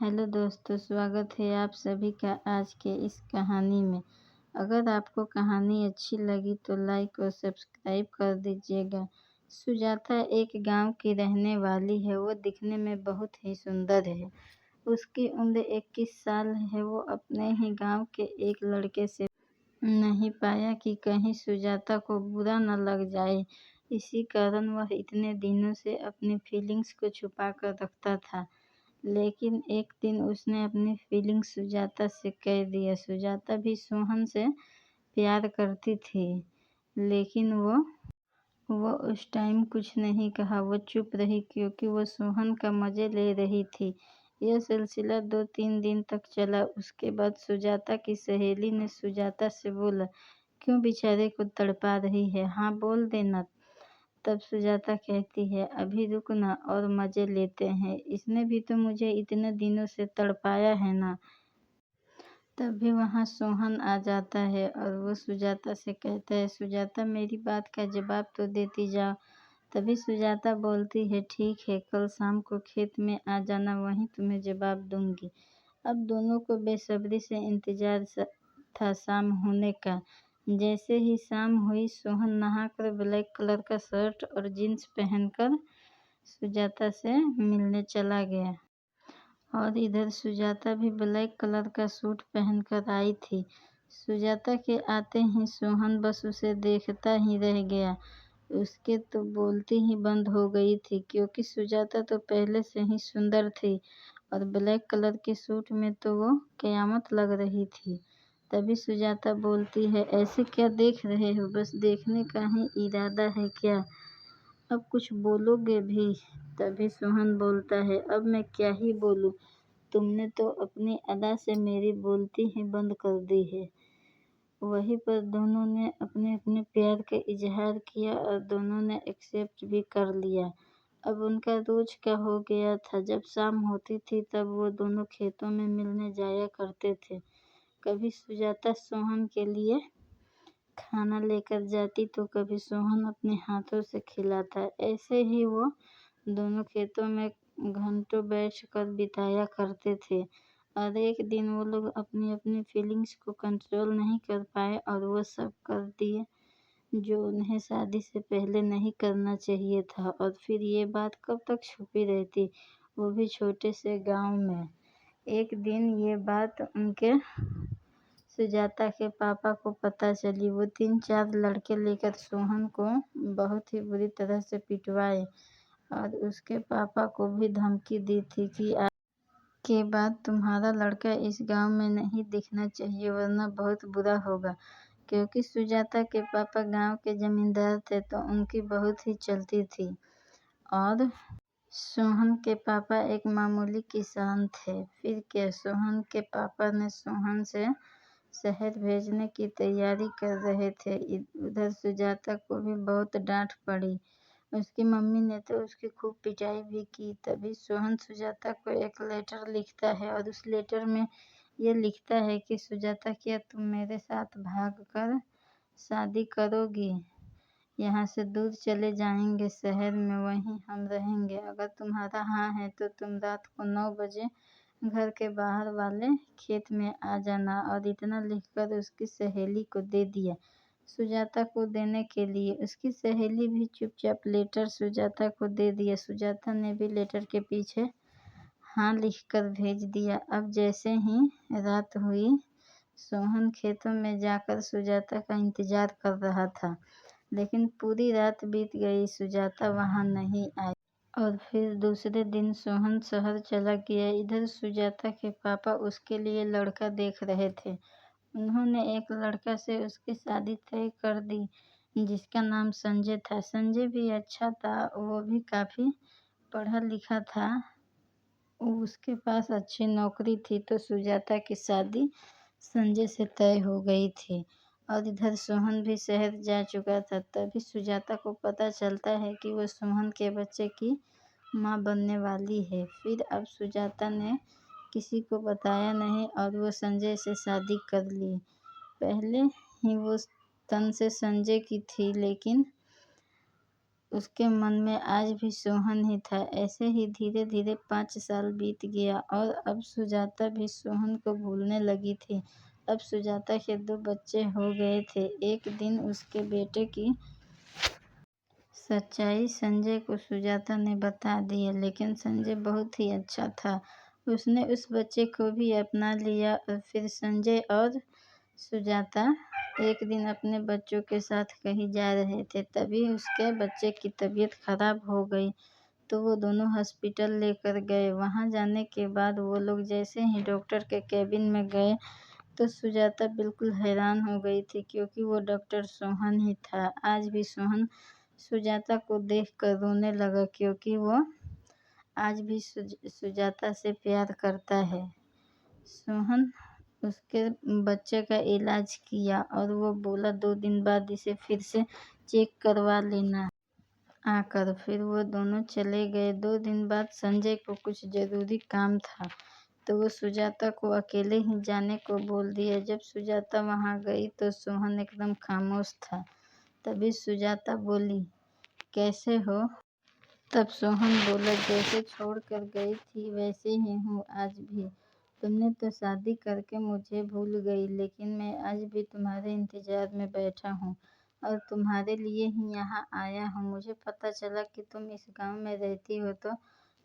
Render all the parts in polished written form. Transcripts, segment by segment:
Hello दोस्तों, स्वागत है आप सभी का आज के इस कहानी में। अगर आपको कहानी अच्छी लगी तो लाइक और सब्सक्राइब कर दीजिएगा। सुजाता एक गांव की रहने वाली है। वो दिखने में बहुत ही सुंदर है। उसकी उम्र 21 साल है। वो अपने ही गांव के एक लड़के से नहीं पाया कि कहीं सुजाता को बुरा न लग जाए। इसी कारण वह इतने दिनों से अपनी फीलिंग्स को छुपा कर रखता था। लेकिन एक दिन उसने अपनी फीलिंग्स सुजाता से कह दिया। सुजाता भी सोहन से प्यार करती थी, लेकिन वो उस टाइम कुछ नहीं कहा। वो चुप रही क्योंकि वो सोहन का मजे ले रही थी। यह सिलसिला 2-3 दिन तक चला। उसके बाद सुजाता की सहेली ने सुजाता से बोला, क्यों बेचारे को तड़पा रही है, हाँ बोल देना। तब सुजाता कहती है, अभी रुक ना और मजे लेते हैं। इसने भी तो मुझे इतने दिनों से तड़पाया है ना। तभी वहाँ सोहन आ जाता है और वो सुजाता से कहता है, सुजाता मेरी बात का जवाब तो देती जाओ। तभी सुजाता बोलती है, ठीक है, कल शाम को खेत में आ जाना, वहीं तुम्हें जवाब दूंगी। अब दोनों को बेसब्री से इंतजार था शाम होने का। जैसे ही शाम हुई, सोहन नहाकर ब्लैक कलर का शर्ट और जीन्स पहनकर सुजाता से मिलने चला गया। और इधर सुजाता भी ब्लैक कलर का सूट पहनकर आई थी। सुजाता के आते ही सोहन बस उसे देखता ही रह गया। उसके तो बोलती ही बंद हो गई थी, क्योंकि सुजाता तो पहले से ही सुंदर थी और ब्लैक कलर के सूट में तो वो कयामत लग रही थी। तभी सुजाता बोलती है, ऐसे क्या देख रहे हो, बस देखने का ही इरादा है क्या? अब कुछ बोलोगे भी? तभी सोहन बोलता है, अब मैं क्या ही बोलूं, तुमने तो अपनी अदा से मेरी बोलती ही बंद कर दी है। वहीं पर दोनों ने अपने अपने प्यार का इजहार किया और दोनों ने एक्सेप्ट भी कर लिया। अब उनका रोज का हो गया था। जब शाम होती थी तब वो दोनों खेतों में मिलने जाया करते थे। कभी सुजाता सोहन के लिए खाना लेकर जाती तो कभी सोहन अपने हाथों से खिलाता। ऐसे ही वो दोनों खेतों में घंटों बैठकर बिताया करते थे। और एक दिन वो लोग अपनी अपनी फीलिंग्स को कंट्रोल नहीं कर पाए और वो सब कर दिए जो उन्हें शादी से पहले नहीं करना चाहिए था। और फिर ये बात कब तक छुपी रहती, वो भी छोटे से गांव में। एक दिन ये बात उनके सुजाता के पापा को पता चली। वो 3-4 लड़के लेकर सोहन को बहुत ही बुरी तरह से पिटवाए और उसके पापा को भी धमकी दी थी कि आज के बाद तुम्हारा लड़का इस गांव में नहीं दिखना चाहिए, वरना बहुत बुरा होगा। क्योंकि सुजाता के पापा गांव के जमींदार थे तो उनकी बहुत ही चलती थी और सोहन के पापा एक मामूली किसान थे। फिर क्या, सोहन के पापा ने सोहन से शहर भेजने की तैयारी कर रहे थे। उधर सुजाता को भी बहुत डांट पड़ी। उसकी मम्मी ने तो उसकी खूब पिटाई भी की। तभी सोहन सुजाता को एक लेटर लिखता है और उस लेटर में ये लिखता है कि सुजाता, क्या तुम मेरे साथ भागकर शादी करोगी? यहाँ से दूर चले जाएंगे शहर में, वहीं हम रहेंगे। अगर तुम्हारा हाँ है तो तुम रात को 9 बजे घर के बाहर वाले खेत में आ जाना। और इतना लिखकर उसकी सहेली को दे दिया सुजाता को देने के लिए। उसकी सहेली भी चुपचाप लेटर सुजाता को दे दिया। सुजाता ने भी लेटर के पीछे हाँ लिखकर भेज दिया। अब जैसे ही रात हुई, सोहन खेतों में जाकर सुजाता का इंतजार कर रहा था, लेकिन पूरी रात बीत गई, सुजाता वहां नहीं आई। और फिर दूसरे दिन सोहन शहर चला गया। इधर सुजाता के पापा उसके लिए लड़का देख रहे थे। उन्होंने एक लड़का से उसकी शादी तय कर दी जिसका नाम संजय था। संजय भी अच्छा था, वो भी काफ़ी पढ़ा लिखा था, उसके पास अच्छी नौकरी थी। तो सुजाता की शादी संजय से तय हो गई थी। और इधर सोहन भी शहर जा चुका था। तभी सुजाता को पता चलता है कि वो सोहन के बच्चे की माँ बनने वाली है। फिर अब सुजाता ने किसी को बताया नहीं और वो संजय से शादी कर ली। पहले ही वो तन से संजय की थी, लेकिन उसके मन में आज भी सोहन ही था। ऐसे ही धीरे धीरे 5 साल बीत गया और अब सुजाता भी सोहन को भूलने लगी थी। अब सुजाता के 2 बच्चे हो गए थे। एक दिन उसके बेटे की सच्चाई संजय को सुजाता ने बता दिया, लेकिन संजय बहुत ही अच्छा था। उसने उस बच्चे को भी अपना लिया और फिर संजय और सुजाता एक दिन अपने बच्चों के साथ कहीं जा रहे थे। तभी उसके बच्चे की तबीयत खराब हो गई, तो वो दोनों हॉस्पिटल लेकर गए। वहां जाने के बाद वो लोग जैसे ही डॉक्टर के केबिन में गए तो सुजाता बिल्कुल हैरान हो गई थी, क्योंकि वो डॉक्टर सोहन ही था। आज भी सोहन सुजाता को देखकर रोने लगा, क्योंकि वो आज भी सुजाता से प्यार करता है। सोहन उसके बच्चे का इलाज किया और वो बोला 2 दिन बाद इसे फिर से चेक करवा लेना आकर। फिर वो दोनों चले गए। 2 दिन बाद संजय को कुछ जरूरी काम था, तो वो सुजाता को अकेले ही जाने को बोल दिया। जब सुजाता वहां गई तो सोहन एकदम खामोश था। तभी सुजाता बोली, कैसे हो? तब सोहन बोला, जैसे छोड़ कर गई थी वैसे ही हूँ आज भी। तुमने तो शादी करके मुझे भूल गई, लेकिन मैं आज भी तुम्हारे इंतजार में बैठा हूँ और तुम्हारे लिए ही यहाँ आया हूँ। मुझे पता चला कि तुम इस गांव में रहती हो तो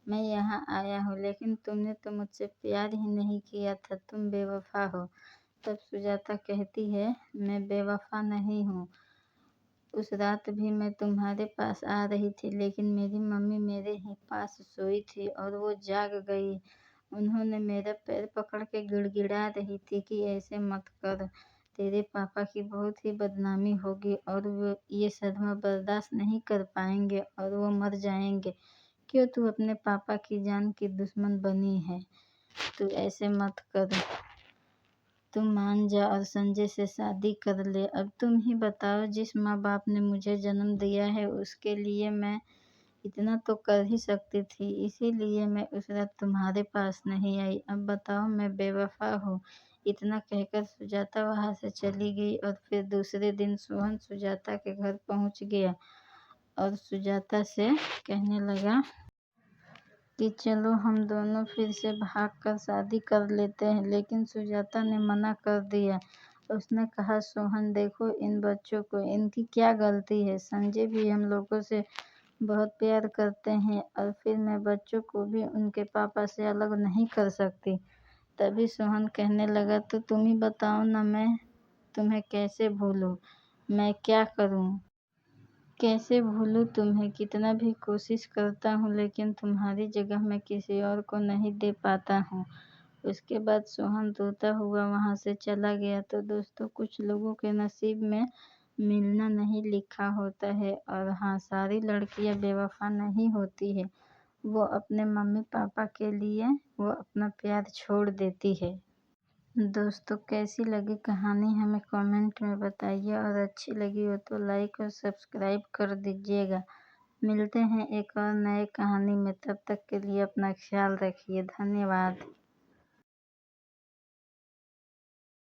मैं यहाँ आया हूँ, लेकिन तुमने तो मुझसे प्यार ही नहीं किया था, तुम बेवफा हो। तब सुजाता कहती है, मैं बेवफा नहीं हूँ। उस रात भी मैं तुम्हारे पास आ रही थी, लेकिन मेरी मम्मी मेरे ही पास सोई थी और वो जाग गई। उन्होंने मेरा पैर पकड़ के गिड़गिड़ा रही थी कि ऐसे मत कर, तेरे पापा की बहुत ही बदनामी होगी और वो ये सदमा बर्दाश्त नहीं कर पाएंगे और वो मर जाएंगे। क्यों तू अपने पापा की जान की दुश्मन बनी है? तू ऐसे मत कर, तुम मान जा और संजय से शादी कर ले। अब तुम ही बताओ, जिस माँ बाप ने मुझे जन्म दिया है उसके लिए मैं इतना तो कर ही सकती थी, इसीलिए मैं उस रात तुम्हारे पास नहीं आई। अब बताओ, मैं बेवफा हूँ? इतना कहकर सुजाता वहां से चली गई और फिर दूसरे दिन सोहन सुजाता के घर पहुंच गया और सुजाता से कहने लगा कि चलो हम दोनों फिर से भागकर शादी कर लेते हैं। लेकिन सुजाता ने मना कर दिया। उसने कहा, सोहन देखो इन बच्चों को, इनकी क्या गलती है? संजय भी हम लोगों से बहुत प्यार करते हैं और फिर मैं बच्चों को भी उनके पापा से अलग नहीं कर सकती। तभी सोहन कहने लगा, तो तुम ही बताओ ना, मैं तुम्हें कैसे भूलूं? मैं क्या करूं? कैसे भूलूं तुम्हें? कितना भी कोशिश करता हूँ, लेकिन तुम्हारी जगह मैं किसी और को नहीं दे पाता हूँ। उसके बाद सोहन रोता हुआ वहां से चला गया। तो दोस्तों, कुछ लोगों के नसीब में मिलना नहीं लिखा होता है, और हाँ, सारी लड़कियां बेवफा नहीं होती है। वो अपने मम्मी पापा के लिए वो अपना प्यार छोड़ देती है। दोस्तों, कैसी लगी कहानी हमें कमेंट में बताइए, और अच्छी लगी हो तो लाइक और सब्सक्राइब कर दीजिएगा। मिलते हैं एक और नए कहानी में, तब तक के लिए अपना ख्याल रखिए। धन्यवाद।